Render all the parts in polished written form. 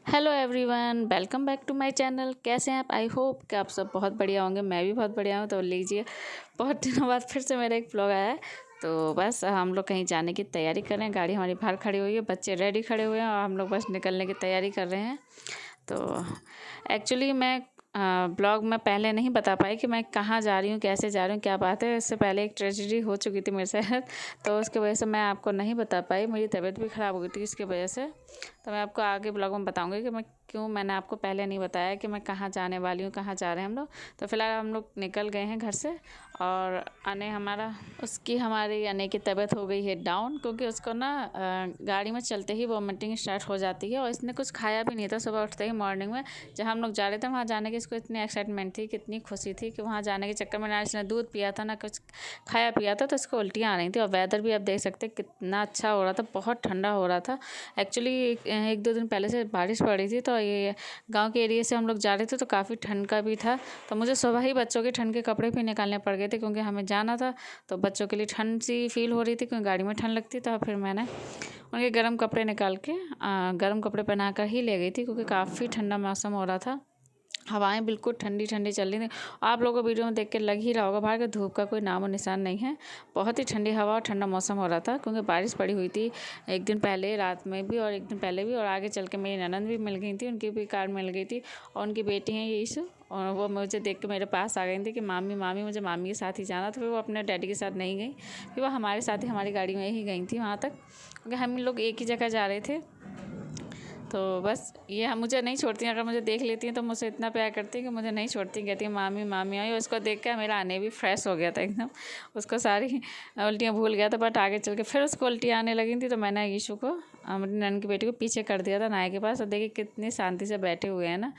Hello everyone, welcome back to my channel. कैसे हैं आप? आई होप कि आप सब बहुत बढ़िया होंगे। मैं भी बहुत बढ़िया हूँ। तो लीजिए, बहुत दिनों बाद फिर से मेरा एक व्लॉग आया है। तो बस हम लोग कहीं जाने की तैयारी कर रहे हैं। गाड़ी हमारी बाहर खड़ी हुई है, बच्चे रेडी खड़े हुए हैं और हम लोग बस निकलने की तैयारी कर रहे हैं। तो एक्चुअली मैं ब्लॉग में पहले नहीं बता पाई कि मैं कहाँ जा रही हूँ, कैसे जा रही हूँ, क्या बात है। इससे पहले एक ट्रेजेडी हो चुकी थी मेरे साथ, तो उसकी वजह से मैं आपको नहीं बता पाई। मेरी तबीयत भी ख़राब हो गई थी इसकी वजह से। तो मैं आपको आगे ब्लॉग में बताऊंगी कि मैं क्यों मैंने आपको पहले नहीं बताया कि मैं कहाँ जाने वाली हूँ, कहाँ जा रहे हैं हम लोग। तो फिलहाल हम लोग निकल गए हैं घर से और हमारी आने की तबीयत हो गई है डाउन, क्योंकि उसको ना गाड़ी में चलते ही वॉमिटिंग स्टार्ट हो जाती है। और इसने कुछ खाया भी नहीं था सुबह उठते ही मॉर्निंग में। जहाँ हम लोग जा रहे थे वहाँ जाने की इसको इतनी एक्साइटमेंट थी, कितनी खुशी थी कि वहाँ जाने के चक्कर में ना इसने दूध पिया था ना कुछ खाया पिया था, तो इसको उल्टियाँ आ रही थी। और वेदर भी आप देख सकते हैं कितना अच्छा हो रहा था, बहुत ठंडा हो रहा था। एक्चुअली एक दो दिन पहले से बारिश पड़ी थी, तो ये गांव के एरिया से हम लोग जा रहे थे, तो काफ़ी ठंड का भी था। तो मुझे सुबह ही बच्चों के ठंड के कपड़े भी निकालने पड़ गए थे, क्योंकि हमें जाना था। तो बच्चों के लिए ठंड सी फील हो रही थी, क्योंकि गाड़ी में ठंड लगती। तो फिर मैंने उनके गर्म कपड़े निकाल के गर्म कपड़े पहना कर ही ले गई थी, क्योंकि काफ़ी ठंडा मौसम हो रहा था। हवाएं बिल्कुल ठंडी ठंडी चल रही थी। आप लोगों को वीडियो में देख के लग ही रहा होगा बाहर के धूप का कोई नामो निशान नहीं है। बहुत ही ठंडी हवा और ठंडा मौसम हो रहा था, क्योंकि बारिश पड़ी हुई थी एक दिन पहले रात में भी और एक दिन पहले भी। और आगे चल के मेरी ननद भी मिल गई थी, उनकी भी कार मिल गई थी। और उनकी बेटी हैं ये ईशु, और वो मुझे देख के मेरे पास आ गई थी कि मामी मामी मुझे मामी के साथ ही जाना था। फिर वो अपने डैडी के साथ नहीं गई, फिर वो हमारे साथ ही हमारी गाड़ी में ही गई थी वहाँ तक, क्योंकि हम लोग एक ही जगह जा रहे थे। तो बस ये हम मुझे नहीं छोड़ती हैं। अगर मुझे देख लेती हैं तो मुझसे इतना प्यार करती हैं कि मुझे नहीं छोड़ती, कहती हैं मामी मामी आई। उसको देख कर मेरा आने भी फ्रेश हो गया था एकदम। उसको सारी उल्टियाँ भूल गया था, बट आगे चल के फिर उसको उल्टियाँ आने लगी थी। तो मैंने ईशु को, मेरी नन की बेटी को, पीछे कर दिया था नाई के पास। और देखिए कितनी शांति से बैठे हुए हैं ना,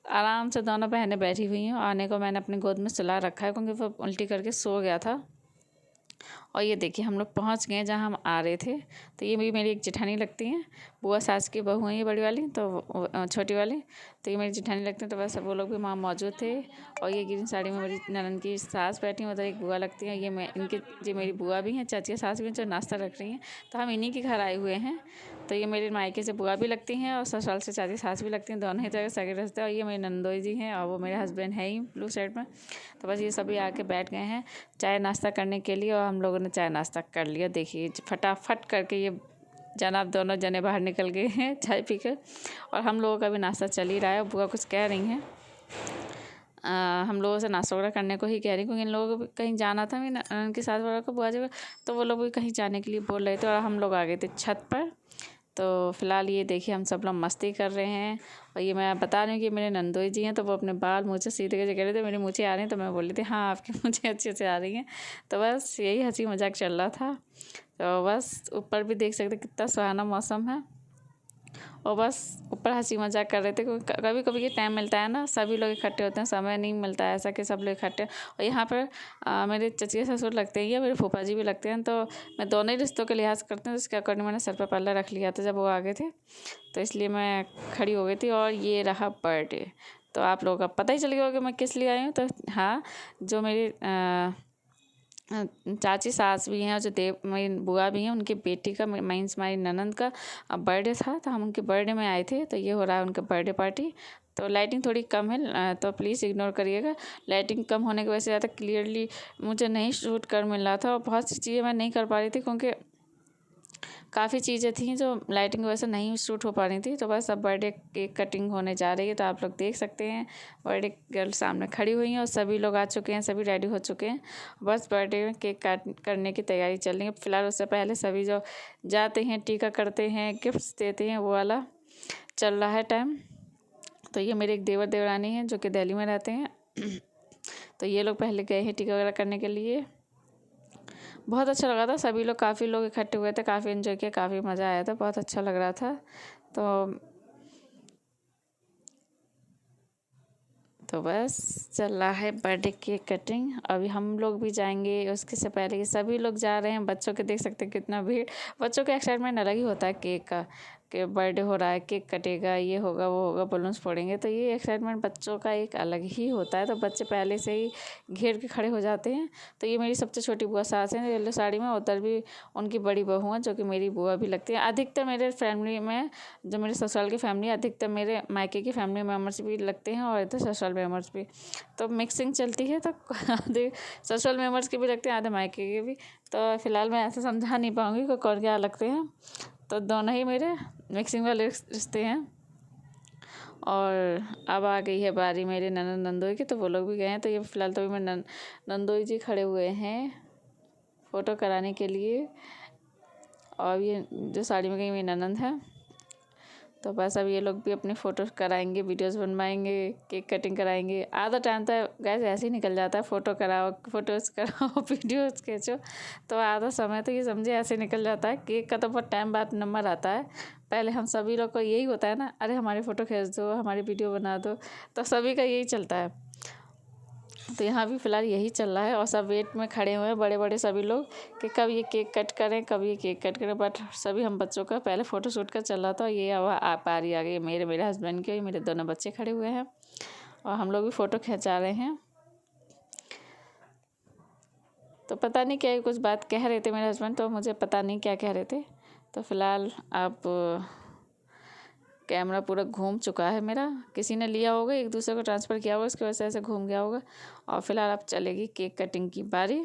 आराम से दोनों बहनें बैठी हुई हैं। आने को मैंने अपनी गोद में सुला रखा है, क्योंकि वो उल्टी करके सो गया था। और ये देखिए हम लोग पहुंच गए जहाँ हम आ रहे थे। तो ये भी मेरी एक जेठानी लगती हैं, बुआ सास की बहू हैं ये बड़ी वाली, तो छोटी वाली। तो ये मेरी जेठानी लगती हैं। तो बस वो लोग भी वहाँ मौजूद थे। और ये ग्रीन साड़ी में मेरी ननद की सास बैठी हैं, उधर एक बुआ लगती हैं। ये मेरी बुआ भी हैं, चाची सास भी हैं, जो नाश्ता रख रही हैं। तो हम इन्हीं के घर आए हुए हैं। तो ये मेरे मायके से बुआ भी लगती हैं और ससुराल से चाची सास भी लगती हैं, दोनों ही तरह सगे रिश्ते। और ये मेरे नंदोई जी हैं और वो मेरे हस्बैंड हैं ही ब्लू शर्ट में। तो बस ये सभी आके बैठ गए हैं चाय नाश्ता करने के लिए। और हम लोगों ने चाय नाश्ता कर लिया। देखिए फटाफट करके ये जनाब दोनों जने बाहर निकल गए हैं चाय पीकर। और हम लोगों का भी नाश्ता चल ही रहा है। बुआ कुछ कह रही हैं, हम लोगों से नाश्ता वगैरह करने को ही कह रही, क्योंकि इन लोगों को भी कहीं जाना था उनके साथ वगैरह को बुआ जी। तो वो लोग भी कहीं जाने के लिए बोल रहे थे और हम लोग आ गए थे छत पर। तो फिलहाल ये देखिए हम सब लोग मस्ती कर रहे हैं। और ये मैं बता रही हूँ कि मेरे नंदोई जी हैं, तो वो अपने बाल मुझे सीधे करके कह रहे थे मेरी मूछें आ रही हैं। तो मैं बोल रही थी हाँ आपकी मूछें अच्छे से आ रही हैं। तो बस यही हंसी मजाक चल रहा था। तो बस ऊपर भी देख सकते कितना सुहाना मौसम है। और बस ऊपर हंसी मजाक कर रहे थे, क्योंकि कभी कभी ये टाइम मिलता है ना, सभी लोग इकट्ठे होते हैं, समय नहीं मिलता है ऐसा कि सब लोग इकट्ठे। और यहाँ पर मेरे चचिया ससुर लगते हैं या मेरे फूफा जी भी लगते हैं। तो मैं दोनों ही रिश्तों के लिहाज करती हूँ। इसके अकॉर्डिंग मैंने सर पर पल्ला रख लिया था जब वो आ गए थे, तो इसलिए मैं खड़ी हो गई थी। और ये रहा बर्थडे। तो आप लोगों का पता ही चल गया होगा कि मैं किस लिए आई हूँ। तो हाँ, जो मेरी चाची सास भी हैं और जो मेरी बुआ भी हैं, उनकी बेटी का मीन्स हमारी ननंद का बर्थडे था। तो हम उनके बर्थडे में आए थे। तो ये हो रहा है उनका बर्थडे पार्टी। तो लाइटिंग थोड़ी कम है, तो प्लीज़ इग्नोर करिएगा। लाइटिंग कम होने की वजह से ज़्यादा क्लियरली मुझे नहीं शूट कर मिल रहा था। और बहुत सी चीज़ें मैं नहीं कर पा रही थी, क्योंकि काफ़ी चीज़ें थी जो लाइटिंग की वजह से नहीं शूट हो पा रही थी। तो बस अब बर्थडे केक कटिंग होने जा रही है। तो आप लोग देख सकते हैं बर्थडे गर्ल सामने खड़ी हुई हैं और सभी लोग आ चुके हैं, सभी रेडी हो चुके हैं। बस बर्थडे में केक काट करने की तैयारी चल रही है। फिलहाल उससे पहले सभी जो जाते हैं टीका करते हैं, गिफ्ट्स देते हैं, वो वाला चल रहा है टाइम। तो ये मेरे एक देवर देवरानी हैं जो कि दिल्ली में रहते हैं। तो ये लोग पहले गए हैं टीका वगैरह करने के लिए। बहुत अच्छा लगा था, सभी लोग काफ़ी लोग इकट्ठे हुए थे, काफ़ी एंजॉय किया, काफ़ी मज़ा आया था, बहुत अच्छा लग रहा था। तो बस चल रहा है बर्थडे केक कटिंग। अभी हम लोग भी जाएंगे, उसके से पहले सभी लोग जा रहे हैं। बच्चों के देख सकते हैं कितना भीड़, बच्चों का एक्साइटमेंट अलग ही होता है केक का। कि बर्थडे हो रहा है, केक कटेगा, ये होगा वो होगा, बलून्स फोड़ेंगे। तो ये एक्साइटमेंट बच्चों का एक अलग ही होता है। तो बच्चे पहले से ही घेर के खड़े हो जाते हैं। तो ये मेरी सबसे छोटी बुआ सास हैं येलो साड़ी में, उधर भी उनकी बड़ी बहू है जो कि मेरी बुआ भी लगती है। अधिकतर मेरे फैमिली में जो मेरे ससुराल की फैमिली, अधिकतर मेरे मायके की फैमिली मेम्बर्स भी लगते हैं और इधर ससुराल मेम्बर्स भी। तो मिक्सिंग चलती है, तो आधे ससुराल मेम्बर्स के भी लगते हैं, आधे मायके के भी। तो फिलहाल मैं ऐसे समझा नहीं पाऊँगी कि कौन क्या लगते हैं। तो दोनों ही मेरे मिक्सिंग वाले रिश्ते हैं। और अब आ गई है बारी मेरे ननद नंदोई की, तो वो लोग भी गए हैं। तो ये फ़िलहाल तो अभी मैं नंदोई जी खड़े हुए हैं फ़ोटो कराने के लिए। और ये जो साड़ी में गई मेरी ननद है। तो बस अब ये लोग भी अपनी फ़ोटो कराएंगे, वीडियोस बनवाएंगे, केक कटिंग कराएंगे। आधा टाइम तो गैस ऐसे ही निकल जाता है, फ़ोटो कराओ, फ़ोटोज़ कराओ, वीडियोस खींचो। तो आधा समय तो ये समझे ऐसे निकल जाता है। केक का तो बहुत टाइम बाद नंबर आता है। पहले हम सभी लोग को यही होता है ना, अरे हमारी फ़ोटो खींच दो, हमारी वीडियो बना दो। तो सभी का यही चलता है। तो यहाँ भी फ़िलहाल यही चल रहा है और सब वेट में खड़े हुए हैं बड़े बड़े सभी लोग कि कब ये केक कट करें, कब ये केक कट करें। बट सभी हम बच्चों का पहले फ़ोटो शूट का चल रहा था। ये अब पारी आ गई मेरे हस्बैंड की, मेरे दोनों बच्चे खड़े हुए हैं और हम लोग भी फ़ोटो खिंचा रहे हैं। तो पता नहीं क्या कुछ बात कह रहे थे मेरे हस्बैंड, तो मुझे पता नहीं क्या कह रहे थे। तो फ़िलहाल आप कैमरा पूरा घूम चुका है मेरा, किसी ने लिया होगा, एक दूसरे को ट्रांसफ़र किया होगा, उसकी वजह से ऐसे घूम गया होगा। और फिलहाल अब चलेगी केक कटिंग की बारी।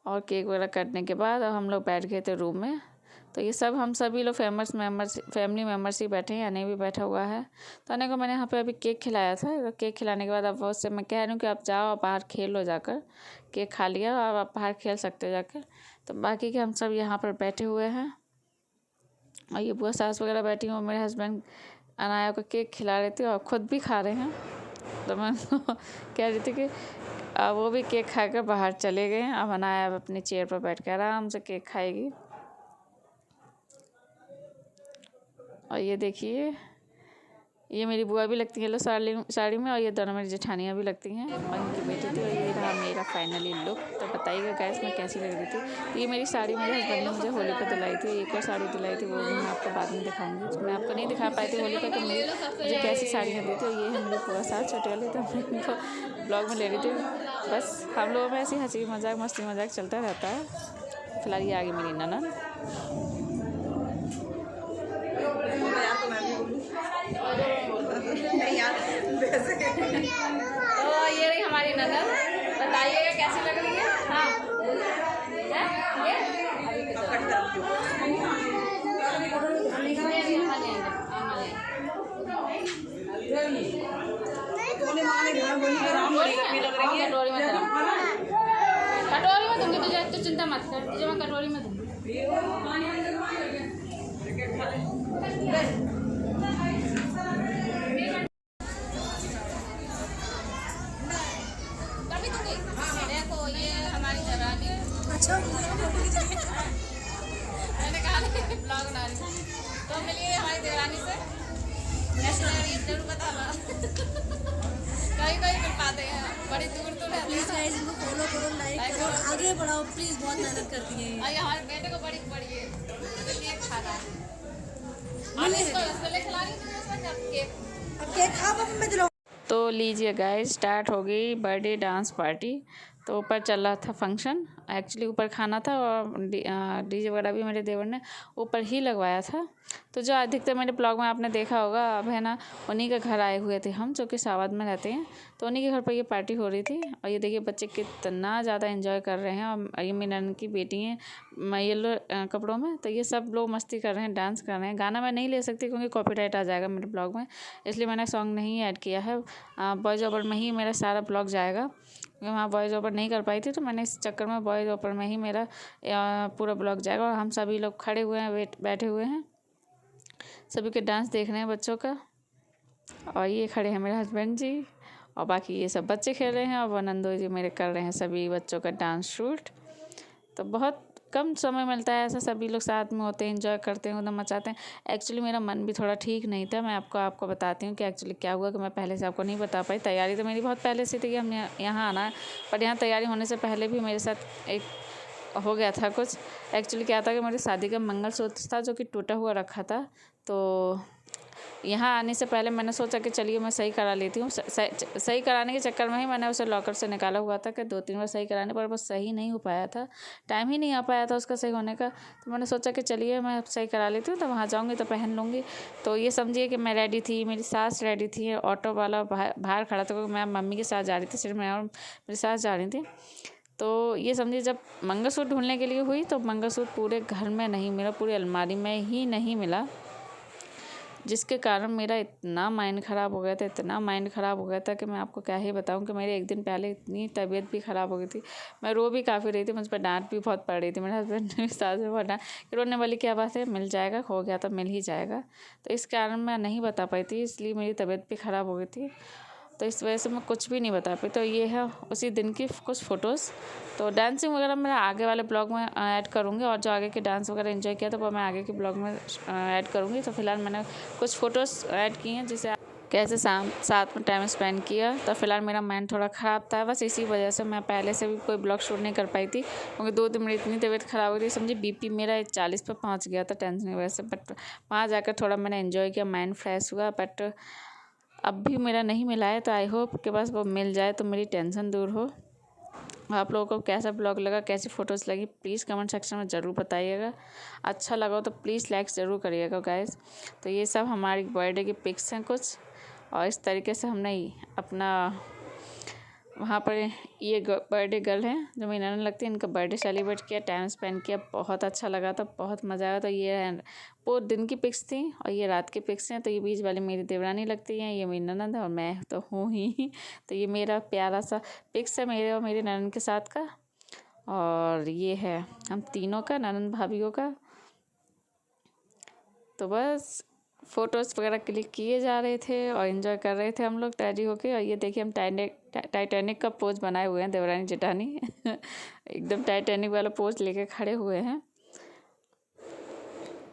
और केक वगैरह कटने के बाद अब हम लोग बैठ गए थे रूम में। तो ये सब हम सभी लोग फैमिली मेम्बर्स ही बैठे हैं, अने भी बैठा हुआ है। तो अने को मैंने यहाँ पे अभी केक खिलाया था। तो केक खिलाने के बाद अब उससे मैं कह रही हूँ कि आप जाओ, आप बाहर खेल लो जाकर, केक खा लिया अब आप बाहर खेल सकते हो जाकर। तो बाकी के हम सब यहाँ पर बैठे हुए हैं और ये बुआ सास वगैरह बैठी हूँ। मेरे हस्बैंड अनाया को केक खिला रहे थे और ख़ुद भी खा रहे हैं। तो मैं कह रही थी कि वो भी केक खाकर बाहर चले गए हैं। अब अनाया अपनी चेयर पर बैठ कर आराम से केक खाएगी। और ये देखिए, ये मेरी बुआ भी लगती है येलो साड़ी में और ये दोनों मेरी जेठानियाँ भी लगती हैं और इनकी बेटी थी। और ये रहा मेरा फाइनली लुक। तो बताइएगा गैस में कैसी लग रही थी। तो ये मेरी साड़ी मेरे हस्बैंड ने मुझे होली पर दिलाई थी। एक और साड़ी दिलाई थी, वो भी मैं आपको बाद में दिखाऊंगी। मैं आपको नहीं दिखा पाई थी होली पर, तो मुझे कैसी साड़ियाँ दी थी। और ये है मेरी बुआ साथ छोटे वाली, तो मैं इनको ब्लॉग में ले रही थी। बस हम लोगों में ऐसी हंसी मजाक मस्ती मजाक चलता रहता है। फिलहाल ये आ गई मेरी ननद। तो ये रही हमारी ननद, बताइएगा कैसी लग रही है। हाँ कटोरी में दूंगी तुझे, तो चिंता मत कर, तुझे मैं कटोरी में दूंगी। अच्छा मैंने कहा ब्लॉग बना रही हूँ। तो मिलिए हमारी देवरानी से, कैसे लग रही है जरूर बताना। कहीं मिल पाते हैं, बड़ी दूर तो रहते हैं। इनको फॉलो करो, लाइक करो, आगे बढ़ाओ प्लीज़, बहुत मेहनत करती है। और हमारे बेटे को बड़ी है, केक खा रहा है। इसको रसगुल्ले खिला रही हूँ, केक खा मैं दिलाऊँ। तो लीजिए गाइस, स्टार्ट हो गई बर्थडे डांस पार्टी। तो ऊपर चल रहा था फंक्शन, एक्चुअली ऊपर खाना था और डीजे वगैरह भी मेरे देवर ने ऊपर ही लगवाया था। तो जो अधिकतर मेरे ब्लॉग में आपने देखा होगा, अब है ना उन्हीं के घर आए हुए थे हम, जो कि सावध में रहते हैं। तो उन्हीं के घर पर ये पार्टी हो रही थी। और ये देखिए बच्चे कितना ज़्यादा एंजॉय कर रहे हैं। और ये मेरी ननद की बेटी हैं येलो कपड़ों में। तो ये सब लोग मस्ती कर रहे हैं, डांस कर रहे हैं। गाना मैं नहीं ले सकती क्योंकि कॉपीराइट आ जाएगा मेरे ब्लॉग में, इसलिए मैंने सॉन्ग नहीं ऐड किया है। वॉइस ओवर में ही मेरा सारा ब्लॉग जाएगा। वहाँ वॉइस ओवर नहीं कर पाई थी, तो मैंने इस चक्कर में वॉइस ओवर में ही मेरा पूरा ब्लॉग जाएगा। और हम सभी लोग खड़े हुए हैं, बैठे हुए हैं, सभी के डांस देख रहे हैं बच्चों का। और ये खड़े हैं मेरे हस्बैंड जी और बाकी ये सब बच्चे खेल रहे हैं। और वो नंदो जी मेरे कर रहे हैं सभी बच्चों का डांस शूट। तो बहुत कम समय मिलता है, ऐसा सभी लोग साथ में होते हैं, एंजॉय करते हैं, उधर मचाते हैं। एक्चुअली मेरा मन भी थोड़ा ठीक नहीं था। मैं आपको बताती हूँ कि एक्चुअली क्या हुआ कि मैं पहले से आपको नहीं बता पाई। तैयारी तो मेरी बहुत पहले से थी कि हमने यहाँ आना है, पर यहाँ तैयारी होने से पहले भी मेरे साथ एक हो गया था कुछ। एक्चुअली क्या था कि मेरी शादी का मंगलसूत्र था जो कि टूटा हुआ रखा था, तो यहाँ आने से पहले मैंने सोचा कि चलिए मैं सही करा लेती हूँ। सही कराने के चक्कर में ही मैंने उसे लॉकर से निकाला हुआ था कि 2-3 बार सही कराने पर बस सही नहीं हो पाया था, टाइम ही नहीं आ पाया था उसका सही होने का। तो मैंने सोचा कि चलिए मैं सही करा लेती हूँ, तो वहाँ जाऊँगी तो पहन लूँगी। तो ये समझिए कि मैं रेडी थी, मेरी सास रेडी थी, ऑटो वाला बाहर खड़ा था क्योंकि मैं मम्मी के साथ जा रही थी, सिर्फ मैं और मेरी सास जा रही थी। तो ये समझिए जब मंगलसूत्र ढूंढने के लिए हुई तो मंगलसूत्र पूरे घर में नहीं मिला, पूरी अलमारी में ही नहीं मिला, जिसके कारण मेरा इतना माइंड ख़राब हो गया था, इतना माइंड ख़राब हो गया था कि मैं आपको क्या ही बताऊं कि मेरे एक दिन पहले इतनी तबीयत भी ख़राब हो गई थी। मैं रो भी काफ़ी रही थी, मुझ पर डांट भी बहुत पड़ रही थी, मेरे हस्बैंड ने भी सास में बहुत डांट कि रोने वाली क्या बात है, मिल जाएगा, खो गया तो मिल ही जाएगा। तो इस कारण मैं नहीं बता पाई थी, इसलिए मेरी तबीयत भी ख़राब हो गई थी, तो इस वजह से मैं कुछ भी नहीं बता पाई। तो ये है उसी दिन की कुछ फ़ोटोज़। तो डांसिंग वगैरह मैं आगे वाले ब्लॉग में ऐड करूँगी, और जो आगे के डांस वगैरह एंजॉय किया था वो मैं आगे के ब्लॉग में ऐड करूँगी। तो फिलहाल मैंने कुछ फ़ोटोज़ ऐड की हैं जिसे कैसे साथ में टाइम स्पेंड किया। तो फिलहाल मेरा माइंड थोड़ा ख़राब था, बस इसी वजह से मैं पहले से भी कोई ब्लॉग शूट नहीं कर पाई थी, क्योंकि 2 दिन मेरी इतनी तबीयत ख़राब हो गई थी, समझिए बीपी मेरा 40 पे पहुंच गया था टेंशन की वजह से। बट वहाँ जाकर थोड़ा मैंने एंजॉय किया, माइंड फ्रेश हुआ। बट अब भी मेरा नहीं मिला है, तो आई होप के पास वो मिल जाए तो मेरी टेंशन दूर हो। आप लोगों को कैसा ब्लॉग लगा, कैसी फ़ोटोज़ लगी, प्लीज़ कमेंट सेक्शन में ज़रूर बताइएगा। अच्छा लगा हो तो प्लीज़ लाइक ज़रूर करिएगा गाइस। तो ये सब हमारी बर्थडे की पिक्स हैं कुछ, और इस तरीके से हमने अपना वहाँ पर ये बर्थडे गर्ल हैं जो मेरी ननद लगती है, इनका बर्थडे सेलिब्रेट किया, टाइम स्पेंड किया, बहुत अच्छा लगा था, बहुत मज़ा आया। तो ये वो दिन की पिक्स थी और ये रात की पिक्स हैं। तो ये बीच वाली मेरी देवरानी लगती हैं, ये मेरी ननद है और मैं तो हूँ ही। तो ये मेरा प्यारा सा पिक्स है मेरे और मेरी ननद के साथ का, और ये है हम तीनों का, ननद भाभीयों का। तो बस फ़ोटोज़ वगैरह क्लिक किए जा रहे थे और इन्जॉय कर रहे थे हम लोग रेडी होके। और ये देखिए हम टाइटैनिक का पोज बनाए हुए हैं, देवरानी जेठानी एकदम टाइटैनिक वाला पोज लेके खड़े हुए हैं।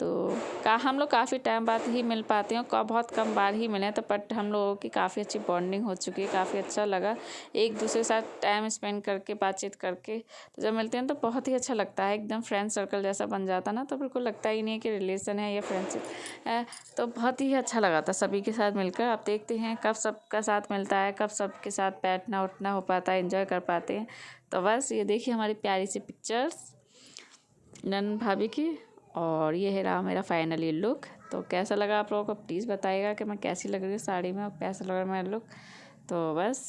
तो हम लोग काफ़ी टाइम बाद ही मिल पाते हैं, बहुत कम बार ही मिले, तो बट हम लोगों की काफ़ी अच्छी बॉन्डिंग हो चुकी है, काफ़ी अच्छा लगा एक दूसरे के साथ टाइम स्पेंड करके, बातचीत करके। तो जब मिलते हैं तो बहुत ही अच्छा लगता है, एकदम फ्रेंड सर्कल जैसा बन जाता ना, तो बिल्कुल लगता ही नहीं है कि रिलेशन है या फ्रेंडशिप है। तो बहुत ही अच्छा लगा था सभी के साथ मिलकर। आप देखते हैं कब सबका साथ मिलता है, कब सबके साथ बैठना उठना हो पाता है, एंजॉय कर पाते हैं। तो बस ये देखिए हमारी प्यारी सी पिक्चर्स ननद भाभी की, और ये है रहा मेरा फाइनली लुक। तो कैसा लगा आप लोगों को प्लीज़ बताइएगा कि मैं कैसी लग रही हूँ साड़ी में और कैसा लग रहा है मेरा लुक। तो बस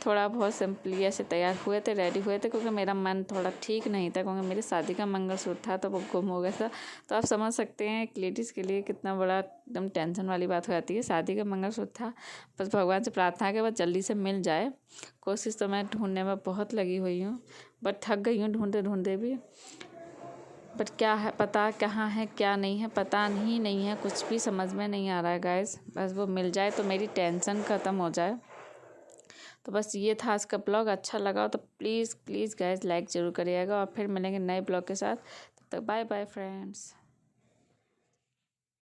थोड़ा बहुत सिंपली ऐसे तैयार हुए थे, रेडी हुए थे, क्योंकि मेरा मन थोड़ा ठीक नहीं था, क्योंकि मेरी शादी का मंगलसूत्र था तो वो गुम हो गया था। तो आप समझ सकते हैं एक लेडीज़ के लिए कितना बड़ा एकदम टेंशन वाली बात हो जाती है। शादी का मंगलसूत्र था, बस भगवान से प्रार्थना है कि बस जल्दी से मिल जाए। कोशिश तो मैं ढूंढने में बहुत लगी हुई हूँ, बट थक गई हूँ ढूंढते ढूंढते भी। बट क्या है पता, कहाँ है क्या नहीं है पता ही नहीं है, कुछ भी समझ में नहीं आ रहा है गाइस। बस वो मिल जाए तो मेरी टेंशन ख़त्म हो जाए। तो बस ये था आज का ब्लॉग। अच्छा लगा हो तो प्लीज़ प्लीज़ गाइस लाइक ज़रूर करिएगा, और फिर मिलेंगे नए ब्लॉग के साथ। तब तक बाय बाय फ्रेंड्स।